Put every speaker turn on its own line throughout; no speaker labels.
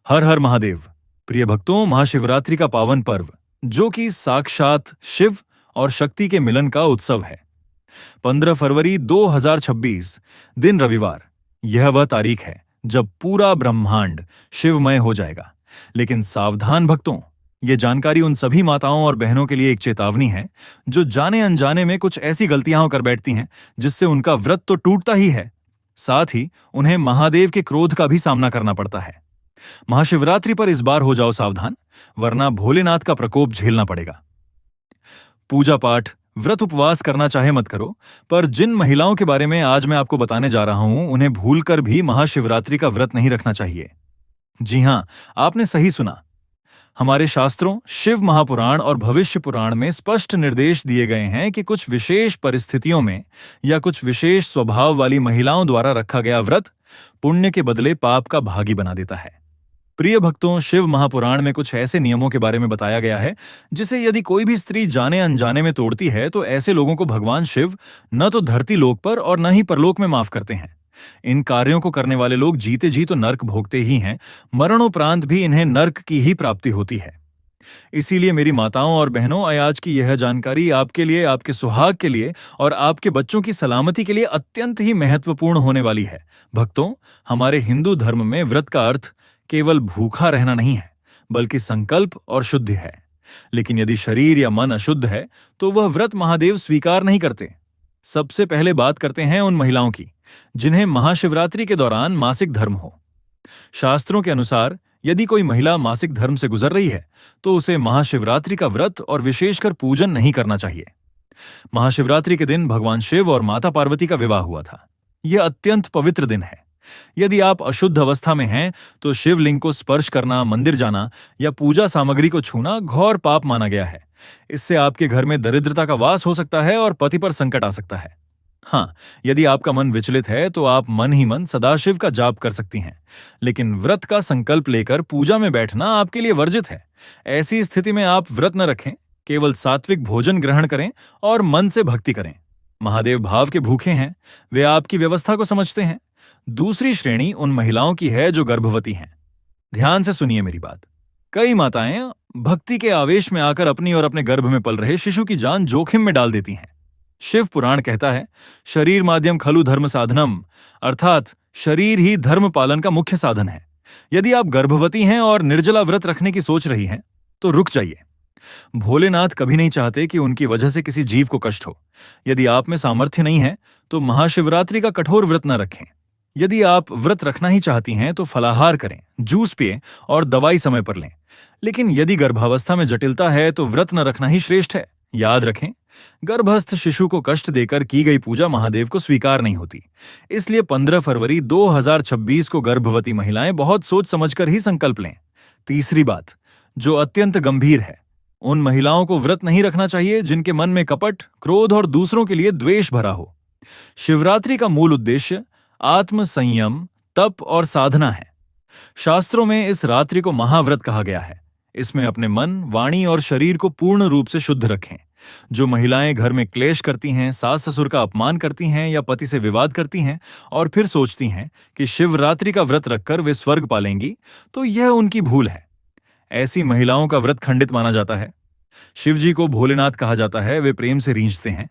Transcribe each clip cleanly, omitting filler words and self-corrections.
हर हर महादेव। प्रिय भक्तों, महाशिवरात्रि का पावन पर्व जो कि साक्षात शिव और शक्ति के मिलन का उत्सव है। 15 फरवरी 2026 दिन रविवार। यह वह तारीख है जब पूरा ब्रह्मांड शिवमय हो जाएगा। लेकिन सावधान भक्तों, ये जानकारी उन सभी माताओं और बहनों के लिए एक चेतावनी है जो जाने अनजाने में कुछ ऐसी गलतियां कर बैठती हैं जिससे उनका व्रत तो टूटता ही है, साथ ही उन्हें महादेव के क्रोध का भी सामना करना पड़ता है। महाशिवरात्रि पर इस बार हो जाओ सावधान, वरना भोलेनाथ का प्रकोप झेलना पड़ेगा। पूजा पाठ, व्रत उपवास करना चाहे मत करो, पर जिन महिलाओं के बारे में आज मैं आपको बताने जा रहा हूं, उन्हें भूलकर भी महाशिवरात्रि का व्रत नहीं रखना चाहिए। जी हां, आपने सही सुना। हमारे शास्त्रों, शिव महापुराण और भविष्य पुराण में स्पष्ट निर्देश दिए गए हैं कि कुछ विशेष परिस्थितियों में या कुछ विशेष स्वभाव वाली महिलाओं द्वारा रखा गया व्रत पुण्य के बदले पाप का भागी बना देता है। प्रिय भक्तों, शिव महापुराण में कुछ ऐसे नियमों के बारे में बताया गया है जिसे यदि कोई भी स्त्री जाने अनजाने में तोड़ती है तो ऐसे लोगों को भगवान शिव न तो धरती लोक पर और न ही परलोक में माफ करते हैं। इन कार्यों को करने वाले लोग जीते जी तो नर्क भोगते ही हैं, मरणोपरांत भी इन्हें नर्क की ही प्राप्ति होती है। इसीलिए मेरी माताओं और बहनों, आज की यह जानकारी आपके लिए, आपके सुहाग के लिए और आपके बच्चों की सलामती के लिए अत्यंत ही महत्वपूर्ण होने वाली है। भक्तों, हमारे हिंदू धर्म में व्रत का अर्थ केवल भूखा रहना नहीं है, बल्कि संकल्प और शुद्धि है। लेकिन यदि शरीर या मन अशुद्ध है तो वह व्रत महादेव स्वीकार नहीं करते। सबसे पहले बात करते हैं उन महिलाओं की जिन्हें महाशिवरात्रि के दौरान मासिक धर्म हो। शास्त्रों के अनुसार यदि कोई महिला मासिक धर्म से गुजर रही है तो उसे महाशिवरात्रि का व्रत और विशेषकर पूजन नहीं करना चाहिए। महाशिवरात्रि के दिन भगवान शिव और माता पार्वती का विवाह हुआ था। यह अत्यंत पवित्र दिन है। यदि आप अशुद्ध अवस्था में हैं तो शिवलिंग को स्पर्श करना, मंदिर जाना या पूजा सामग्री को छूना घोर पाप माना गया है। इससे आपके घर में दरिद्रता का वास हो सकता है और पति पर संकट आ सकता है। हाँ, यदि आपका मन विचलित है तो आप मन ही मन सदाशिव का जाप कर सकती हैं, लेकिन व्रत का संकल्प लेकर पूजा में बैठना आपके लिए वर्जित है। ऐसी स्थिति में आप व्रत न रखें, केवल सात्विक भोजन ग्रहण करें और मन से भक्ति करें। महादेव भाव के भूखे हैं, वे आपकी व्यवस्था को समझते हैं। दूसरी श्रेणी उन महिलाओं की है जो गर्भवती हैं। ध्यान से सुनिए मेरी बात। कई माताएं भक्ति के आवेश में आकर अपनी और अपने गर्भ में पल रहे शिशु की जान जोखिम में डाल देती हैं। शिव पुराण कहता है, शरीर माध्यम खलु धर्म साधनम, अर्थात शरीर ही धर्म पालन का मुख्य साधन है। यदि आप गर्भवती हैं और निर्जला व्रत रखने की सोच रही हैं तो रुक जाइए। भोलेनाथ कभी नहीं चाहते कि उनकी वजह से किसी जीव को कष्ट हो। यदि आप में सामर्थ्य नहीं है तो महाशिवरात्रि का कठोर व्रत न रखें। यदि आप व्रत रखना ही चाहती हैं तो फलाहार करें, जूस पिएं और दवाई समय पर लें। लेकिन यदि गर्भावस्था में जटिलता है तो व्रत न रखना ही श्रेष्ठ है। याद रखें, गर्भस्थ शिशु को कष्ट देकर की गई पूजा महादेव को स्वीकार नहीं होती। इसलिए 15 फरवरी 2026 को गर्भवती महिलाएं बहुत सोच समझकर ही संकल्प लें। तीसरी बात, जो अत्यंत गंभीर है, उन महिलाओं को व्रत नहीं रखना चाहिए जिनके मन में कपट, क्रोध और दूसरों के लिए द्वेष भरा हो। शिवरात्रि का मूल उद्देश्य आत्म संयम, तप और साधना है। शास्त्रों में इस रात्रि को महाव्रत कहा गया है। इसमें अपने मन, वाणी और शरीर को पूर्ण रूप से शुद्ध रखें। जो महिलाएं घर में क्लेश करती हैं, सास ससुर का अपमान करती हैं या पति से विवाद करती हैं और फिर सोचती हैं कि शिवरात्रि का व्रत रखकर वे स्वर्ग पालेंगी, तो यह उनकी भूल है। ऐसी महिलाओं का व्रत खंडित माना जाता है। शिवजी को भोलेनाथ कहा जाता है, वे प्रेम से रींझते हैं।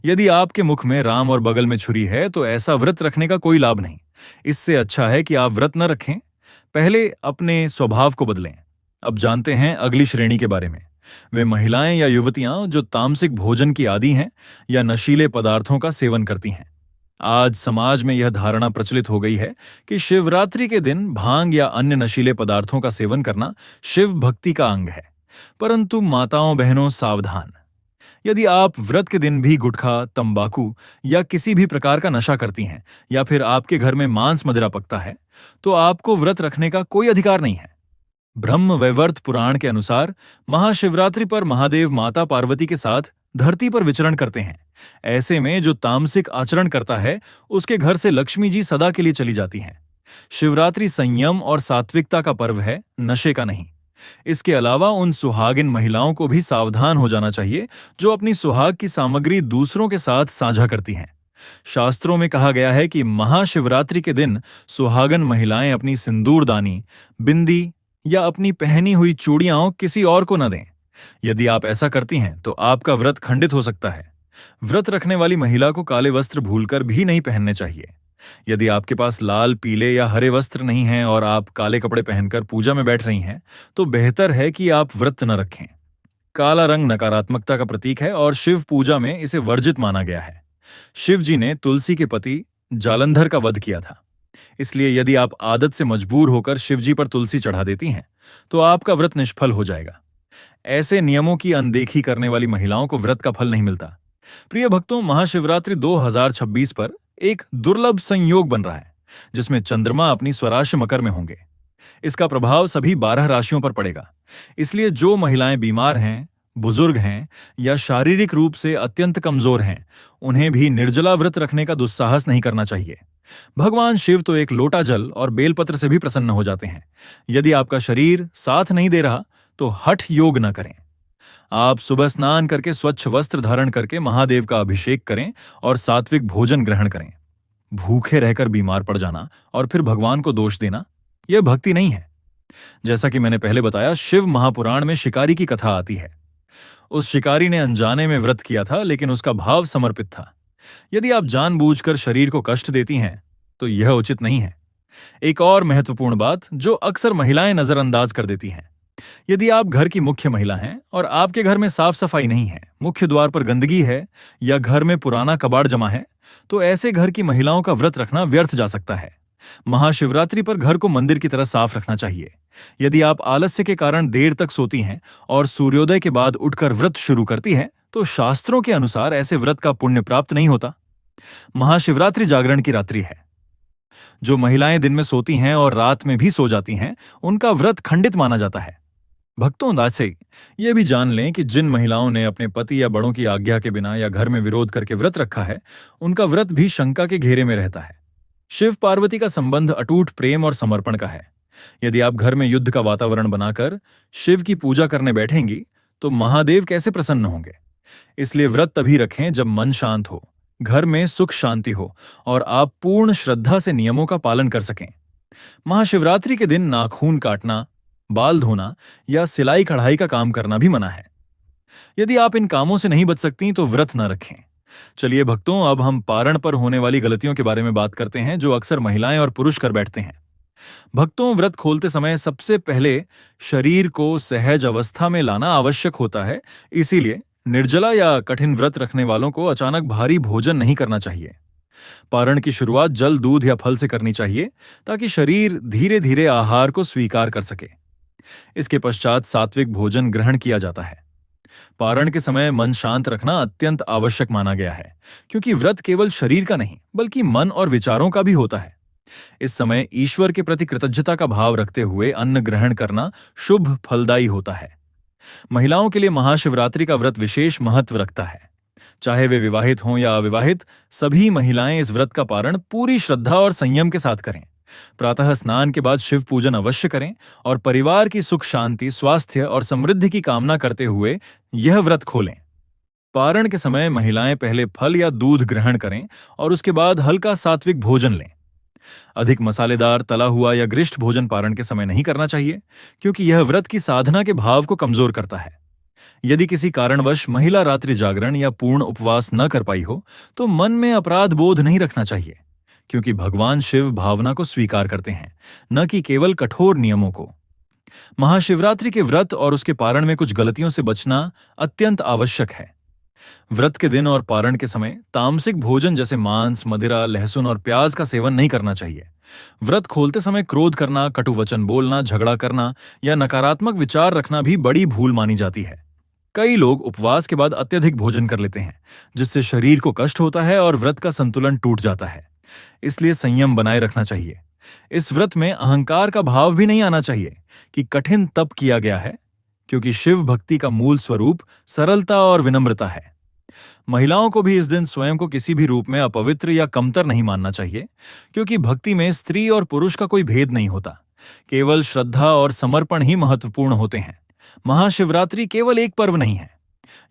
यदि आपके मुख में राम और बगल में छुरी है तो ऐसा व्रत रखने का कोई लाभ नहीं। इससे अच्छा है कि आप व्रत न रखें, पहले अपने स्वभाव को बदलें। अब जानते हैं अगली श्रेणी के बारे में। वे महिलाएं या युवतियां जो तामसिक भोजन की आदी हैं या नशीले पदार्थों का सेवन करती हैं। आज समाज में यह धारणा प्रचलित हो गई है कि शिवरात्रि के दिन भांग या अन्य नशीले पदार्थों का सेवन करना शिव भक्ति का अंग है। परंतु माताओं बहनों, सावधान। यदि आप व्रत के दिन भी गुटखा, तंबाकू या किसी भी प्रकार का नशा करती हैं या फिर आपके घर में मांस मदिरा पकता है तो आपको व्रत रखने का कोई अधिकार नहीं है। ब्रह्म वैवर्त पुराण के अनुसार महाशिवरात्रि पर महादेव माता पार्वती के साथ धरती पर विचरण करते हैं। ऐसे में जो तामसिक आचरण करता है उसके घर से लक्ष्मी जी सदा के लिए चली जाती हैं। शिवरात्रि संयम और सात्विकता का पर्व है, नशे का नहीं। इसके अलावा उन सुहागिन महिलाओं को भी सावधान हो जाना चाहिए जो अपनी सुहाग की सामग्री दूसरों के साथ साझा करती हैं। शास्त्रों में कहा गया है कि महाशिवरात्रि के दिन सुहागन महिलाएं अपनी सिंदूरदानी, बिंदी, या अपनी पहनी हुई चूड़ियां किसी और को न दें। यदि आप ऐसा करती हैं तो आपका व्रत खंडित हो सकता है। व्रत रखने वाली महिला को काले वस्त्र भूलकर भी नहीं पहनने चाहिए। यदि आपके पास लाल, पीले या हरे वस्त्र नहीं हैं और आप काले कपड़े पहनकर पूजा में बैठ रही हैं, तो बेहतर है कि आप व्रत न रखें। काला रंग नकारात्मकता का प्रतीक है और शिव पूजा में इसे वर्जित माना गया है। शिव जी ने तुलसी के पति जालंधर का वध किया था। इसलिए यदि आप आदत से मजबूर होकर शिव जी पर तुलसी चढ़ा देती हैं, तो आपका व्रत निष्फल हो जाएगा। ऐसे नियमों की अनदेखी करने वाली महिलाओं को व्रत का फल नहीं मिलता। प्रिय भक्तों, महाशिवरात्रि 2026 पर एक दुर्लभ संयोग बन रहा है, जिसमें चंद्रमा अपनी स्वराशि मकर में होंगे। इसका प्रभाव सभी 12 राशियों पर पड़ेगा। इसलिए जो महिलाएं बीमार हैं, बुजुर्ग हैं या शारीरिक रूप से अत्यंत कमजोर हैं, उन्हें भी निर्जला व्रत रखने का दुस्साहस नहीं करना चाहिए। भगवान शिव तो एक लोटा जल और बेलपत्र से भी प्रसन्न हो जाते हैं। यदि आपका शरीर साथ नहीं दे रहा, तो हठ योग न करें। आप सुबह स्नान करके स्वच्छ वस्त्र धारण करके महादेव का अभिषेक करें और सात्विक भोजन ग्रहण करें। भूखे रहकर बीमार पड़ जाना और फिर भगवान को दोष देना, यह भक्ति नहीं है। जैसा कि मैंने पहले बताया, शिव महापुराण में शिकारी की कथा आती है। उस शिकारी ने अनजाने में व्रत किया था, लेकिन उसका भाव समर्पित था। यदि आप जानबूझकर शरीर को कष्ट देती हैं, तो यह उचित नहीं है। एक और महत्वपूर्ण बात जो अक्सर महिलाएं नजरअंदाज कर देती हैं, यदि आप घर की मुख्य महिला हैं और आपके घर में साफ सफाई नहीं है, मुख्य द्वार पर गंदगी है या घर में पुराना कबाड़ जमा है, तो ऐसे घर की महिलाओं का व्रत रखना व्यर्थ जा सकता है। महाशिवरात्रि पर घर को मंदिर की तरह साफ रखना चाहिए। यदि आप आलस्य के कारण देर तक सोती हैं और सूर्योदय के बाद उठकर व्रत शुरू करती हैं, तो शास्त्रों के अनुसार ऐसे व्रत का पुण्य प्राप्त नहीं होता। महाशिवरात्रि जागरण की रात्रि है। जो महिलाएं दिन में सोती हैं और रात में भी सो जाती हैं, उनका व्रत खंडित माना जाता है। भक्तों, दासे ये भी जान लें कि जिन महिलाओं ने अपने पति या बड़ों की आज्ञा के बिना या घर में विरोध करके व्रत रखा है, उनका व्रत भी शंका के घेरे में रहता है। शिव पार्वती का संबंध अटूट प्रेम और समर्पण का है। यदि आप घर में युद्ध का वातावरण बनाकर शिव की पूजा करने बैठेंगी, तो महादेव कैसे प्रसन्न होंगे। इसलिए व्रत तभी रखें जब मन शांत हो, घर में सुख शांति हो और आप पूर्ण श्रद्धा से नियमों का पालन कर सकें। महाशिवरात्रि के दिन नाखून काटना, बाल धोना या सिलाई कढ़ाई का काम करना भी मना है। यदि आप इन कामों से नहीं बच सकती, तो व्रत न रखें। चलिए भक्तों, अब हम पारण पर होने वाली गलतियों के बारे में बात करते हैं, जो अक्सर महिलाएं और पुरुष कर बैठते हैं। भक्तों, व्रत खोलते समय सबसे पहले शरीर को सहज अवस्था में लाना आवश्यक होता है। इसीलिए निर्जला या कठिन व्रत रखने वालों को अचानक भारी भोजन नहीं करना चाहिए। पारण की शुरुआत जल, दूध या फल से करनी चाहिए, ताकि शरीर धीरे धीरे आहार को स्वीकार कर सके। इसके पश्चात सात्विक भोजन ग्रहण किया जाता है। पारण के समय मन शांत रखना अत्यंत आवश्यक माना गया है, क्योंकि व्रत केवल शरीर का नहीं, बल्कि मन और विचारों का भी होता है। इस समय ईश्वर के प्रति कृतज्ञता का भाव रखते हुए अन्न ग्रहण करना शुभ फलदायी होता है। महिलाओं के लिए महाशिवरात्रि का व्रत विशेष महत्व रखता है। चाहे वे विवाहित हों या अविवाहित, सभी महिलाएं इस व्रत का पारण पूरी श्रद्धा और संयम के साथ करें। प्रातः स्नान के बाद शिव पूजन अवश्य करें और परिवार की सुख शांति, स्वास्थ्य और समृद्धि की कामना करते हुए यह व्रत खोलें। पारण के समय महिलाएं पहले फल या दूध ग्रहण करें और उसके बाद हल्का सात्विक भोजन लें। अधिक मसालेदार, तला हुआ या गरिष्ठ भोजन पारण के समय नहीं करना चाहिए, क्योंकि यह व्रत की साधना के भाव को कमजोर करता है। यदि किसी कारणवश महिला रात्रि जागरण या पूर्ण उपवास न कर पाई हो, तो मन में अपराध बोध नहीं रखना चाहिए, क्योंकि भगवान शिव भावना को स्वीकार करते हैं, न कि केवल कठोर नियमों को। महाशिवरात्रि के व्रत और उसके पारण में कुछ गलतियों से बचना अत्यंत आवश्यक है। व्रत के दिन और पारण के समय तामसिक भोजन जैसे मांस, मदिरा, लहसुन और प्याज का सेवन नहीं करना चाहिए। व्रत खोलते समय क्रोध करना, कटु वचन बोलना, झगड़ा करना या नकारात्मक विचार रखना भी बड़ी भूल मानी जाती है। कई लोग उपवास के बाद अत्यधिक भोजन कर लेते हैं, जिससे शरीर को कष्ट होता है और व्रत का संतुलन टूट जाता है। इसलिए संयम बनाए रखना चाहिए। इस व्रत में अहंकार का भाव भी नहीं आना चाहिए कि कठिन तप किया गया है, क्योंकि शिव भक्ति का मूल स्वरूप सरलता और विनम्रता है। महिलाओं को भी इस दिन स्वयं को किसी भी रूप में अपवित्र या कमतर नहीं मानना चाहिए, क्योंकि भक्ति में स्त्री और पुरुष का कोई भेद नहीं होता। केवल श्रद्धा और समर्पण ही महत्वपूर्ण होते हैं। महाशिवरात्रि केवल एक पर्व नहीं है,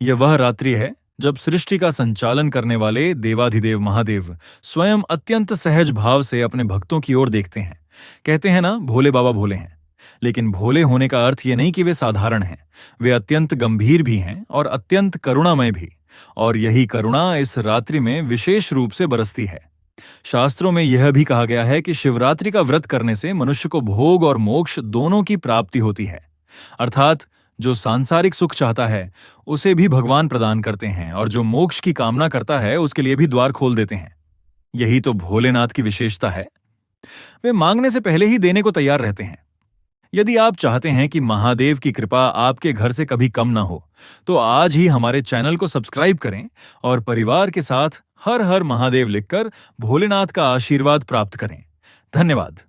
यह वह रात्रि है जब सृष्टि का संचालन करने वाले देवाधिदेव महादेव स्वयं अत्यंत सहज भाव से अपने भक्तों की ओर देखते हैं। कहते हैं ना, भोले बाबा भोले हैं, लेकिन भोले होने का अर्थ ये नहीं कि वे साधारण हैं। वे अत्यंत गंभीर भी हैं और अत्यंत करुणामय भी। और यही करुणा इस रात्रि में विशेष रूप से बरसती है। शास्त्रों में यह भी कहा गया है कि शिवरात्रि का व्रत करने से मनुष्य को भोग और मोक्ष दोनों की प्राप्ति होती है। अर्थात जो सांसारिक सुख चाहता है उसे भी भगवान प्रदान करते हैं, और जो मोक्ष की कामना करता है उसके लिए भी द्वार खोल देते हैं। यही तो भोलेनाथ की विशेषता है। वे मांगने से पहले ही देने को तैयार रहते हैं। यदि आप चाहते हैं कि महादेव की कृपा आपके घर से कभी कम ना हो, तो आज ही हमारे चैनल को सब्सक्राइब करें और परिवार के साथ हर हर महादेव लिखकर भोलेनाथ का आशीर्वाद प्राप्त करें। धन्यवाद।